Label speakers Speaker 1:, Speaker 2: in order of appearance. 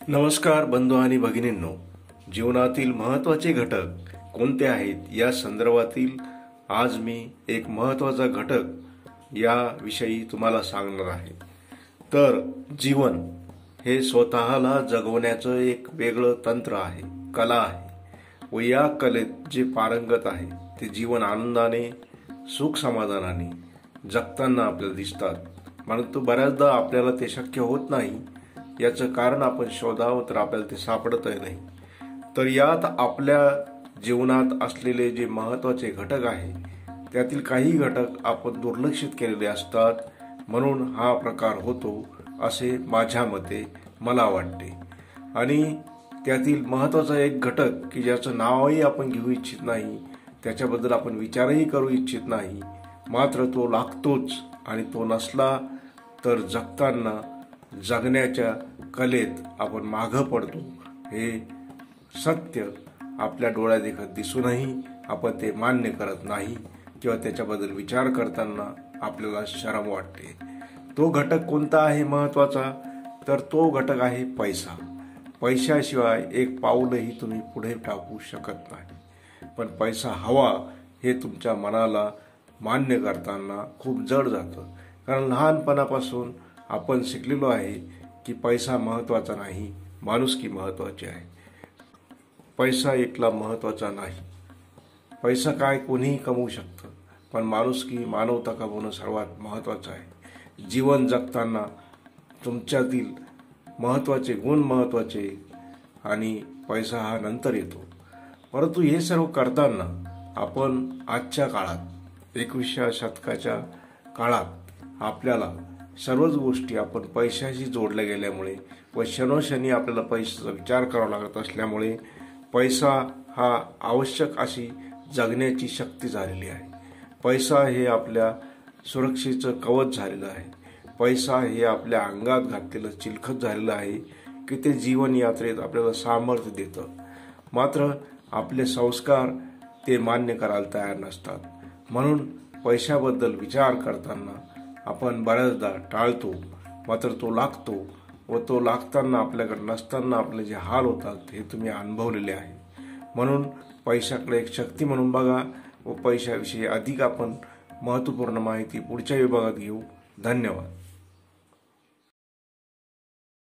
Speaker 1: नमस्कार बंधू आणि भगिनींनो, जीवनातील महत्त्वाचे घटक कोणते आहेत या संदर्भातील आज मी एक महत्त्वाचा घटक या विषयी तुम्हाला सांगणार आहे। तर जीवन हे स्वतःला जगवण्याचं एक वेगळं तंत्र आहे, कला आहे व या कलेत जे पारंगत आहे ते जीवन आनंदाने सुख समाधानाने जगताना आपल्याला दिसतात, परंतु बऱ्याचदा आपल्याला ते शक्य होत नाही। याचं कारण आपण शोधावं तर आपल्याला ते सापडतही नाही। तर यात आपल्या जीवनात असलेले जे महत्त्वाचे घटक आहे त्यातील काही घटक आपण दुर्लक्षित केलेले असतात, म्हणून हा प्रकार होतो असे माझ्या मते मला वाटते। आणि त्यातील महत्त्वाचा एक घटक की ज्याचं नावही आपण घेऊ इच्छित नाही, त्याच्याबद्दल आपण विचारही करू इच्छित नाही, मात्र तो लागतोच आणि तो नसला तर जगताना जगण्याच्या कलेत आपण मागं पडतो। हे सत्य आपल्या डोळ्यात देखत दिसूनही आपण ते मान्य करत नाही किंवा त्याच्याबद्दल विचार करताना आपल्याला शरम वाटते। तो घटक कोणता आहे महत्त्वाचा, तर तो घटक आहे पैसा। पैशाशिवाय एक पाऊलही तुम्ही पुढे टाकू शकत नाही, पण पैसा हवा हे तुमच्या मनाला मान्य करताना खूप जड जातं। कारण लहानपणापासून आपण शिकलेलो आहे की पैसा महत्त्वाचा नाही, माणुसकी महत्त्वाची आहे। पैसा एकला महत्त्वाचा नाही, पैसा काय कोणीही कमवू शकतं, पण माणुसकी मानवता कमवणं सर्वात महत्त्वाचं आहे। जीवन जगताना तुमच्यातील महत्त्वाचे गुण महत्त्वाचे आणि पैसा हा नंतर येतो। परंतु हे सर्व करताना आपण आजच्या काळात 21व्या शतकाच्या काळात आपल्याला सर्वच गोष्टी आपण पैशाशी जोडल्या गेल्यामुळे व क्षणोक्षणी आपल्याला पैशाचा विचार करावा लागत असल्यामुळे पैसा हा आवश्यक अशी जगण्याची शक्ती झालेली आहे। पैसा हे आपल्या सुरक्षेचं कवच झालेलं आहे। पैसा हे आपल्या अंगात घातलेलं चिलखत झालेलं आहे की ते जीवन यात्रेत आपल्याला सामर्थ्य देतं, मात्र आपले संस्कार ते मान्य करायला तयार नसतात। म्हणून पैशाबद्दल विचार करताना आपण बऱ्याचदा टाळतो, मात्र तो लागतो व तो लागताना आपल्याकडे नसताना आपले जे हाल होतात हे तुम्ही अनुभवलेले आहे। म्हणून पैशाकडे एक शक्ती म्हणून बघा व पैशाविषयी अधिक आपण महत्त्वपूर्ण माहिती पुढच्या विभागात घेऊ। धन्यवाद।